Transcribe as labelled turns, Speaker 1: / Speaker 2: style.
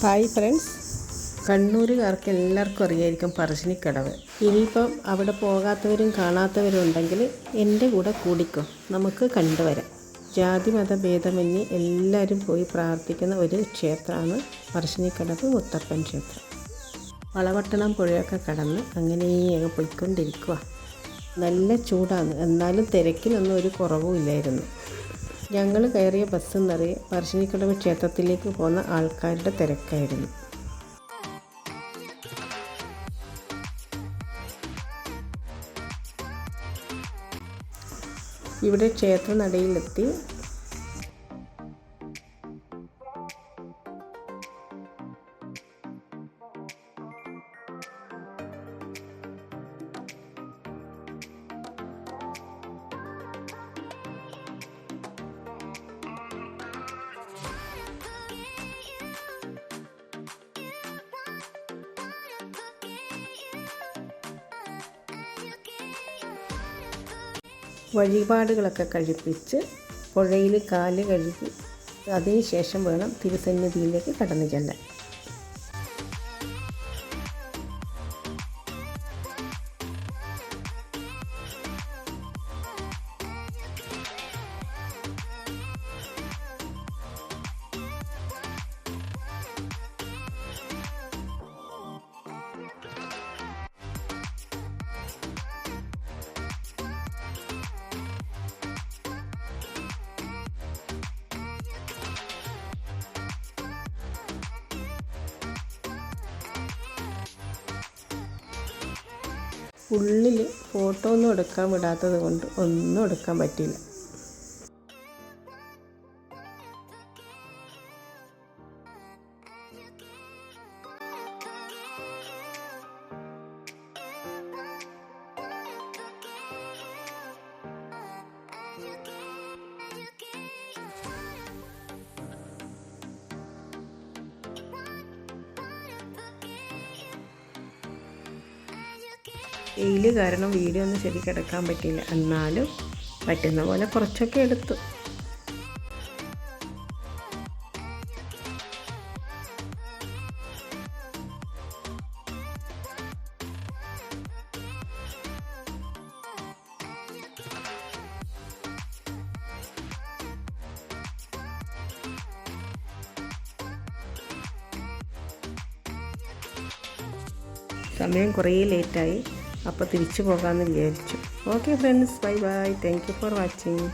Speaker 1: Hi friends, കണ്ണൂരുകാർക്ക് എല്ലാവർക്കും അറിയായിരിക്കും പറശ്ശിനിക്കടവ്. ഇനിയിപ്പം അവിടെ പോകാത്തവരും കാണാത്തവരും ഉണ്ടെങ്കിൽ എൻ്റെ കൂടെ കൂടിക്കോ, നമുക്ക് കണ്ടുവരാം. ജാതി മത ഭേദമന്യേ എല്ലാവരും പോയി പ്രാർത്ഥിക്കുന്ന ഒരു ക്ഷേത്രമാണ് പറശ്ശിനിക്കടവ് മുത്തപ്പൻ ക്ഷേത്രം. വളവട്ടണം പുഴയൊക്കെ കടന്ന് അങ്ങനെ അങ്ങ് പോയിക്കൊണ്ടിരിക്കുക. നല്ല ചൂടാണ്, എന്നാലും തിരക്കിനൊന്നും ഒരു കുറവും ഇല്ലായിരുന്നു. ഞങ്ങൾ കയറിയ ബസ് നിറയെ പറശ്ശിനിക്കടവ് ക്ഷേത്രത്തിലേക്ക് പോകുന്ന ആൾക്കാരുടെ തിരക്കായിരുന്നു. ഇവിടെ ക്ഷേത്ര നടയിലെത്തി. വഴിപാടുകളൊക്കെ കഴിപ്പിച്ച് പുഴയിൽ കാല് കഴുകി അതിന് ശേഷം വേണം തിരുസന്നിധിയിലേക്ക് കടന്നു ചെല്ലാൻ. ഉള്ളിൽ ഫോട്ടോ ഒന്നും എടുക്കാൻ വിടാത്തത് കൊണ്ട് ഒന്നും എടുക്കാൻ പറ്റില്ല. വെയിൽ കാരണം വീഡിയോ ഒന്നും ശരിക്കും എടുക്കാൻ പറ്റിയില്ല, എന്നാലും പറ്റുന്ന പോലെ കുറച്ചൊക്കെ എടുത്തു. സമയം കുറേ ലേറ്റായി, അപ്പോൾ തിരിച്ചു പോകാമെന്ന് വിചാരിച്ചു. Okay friends, bye bye. Thank you for watching.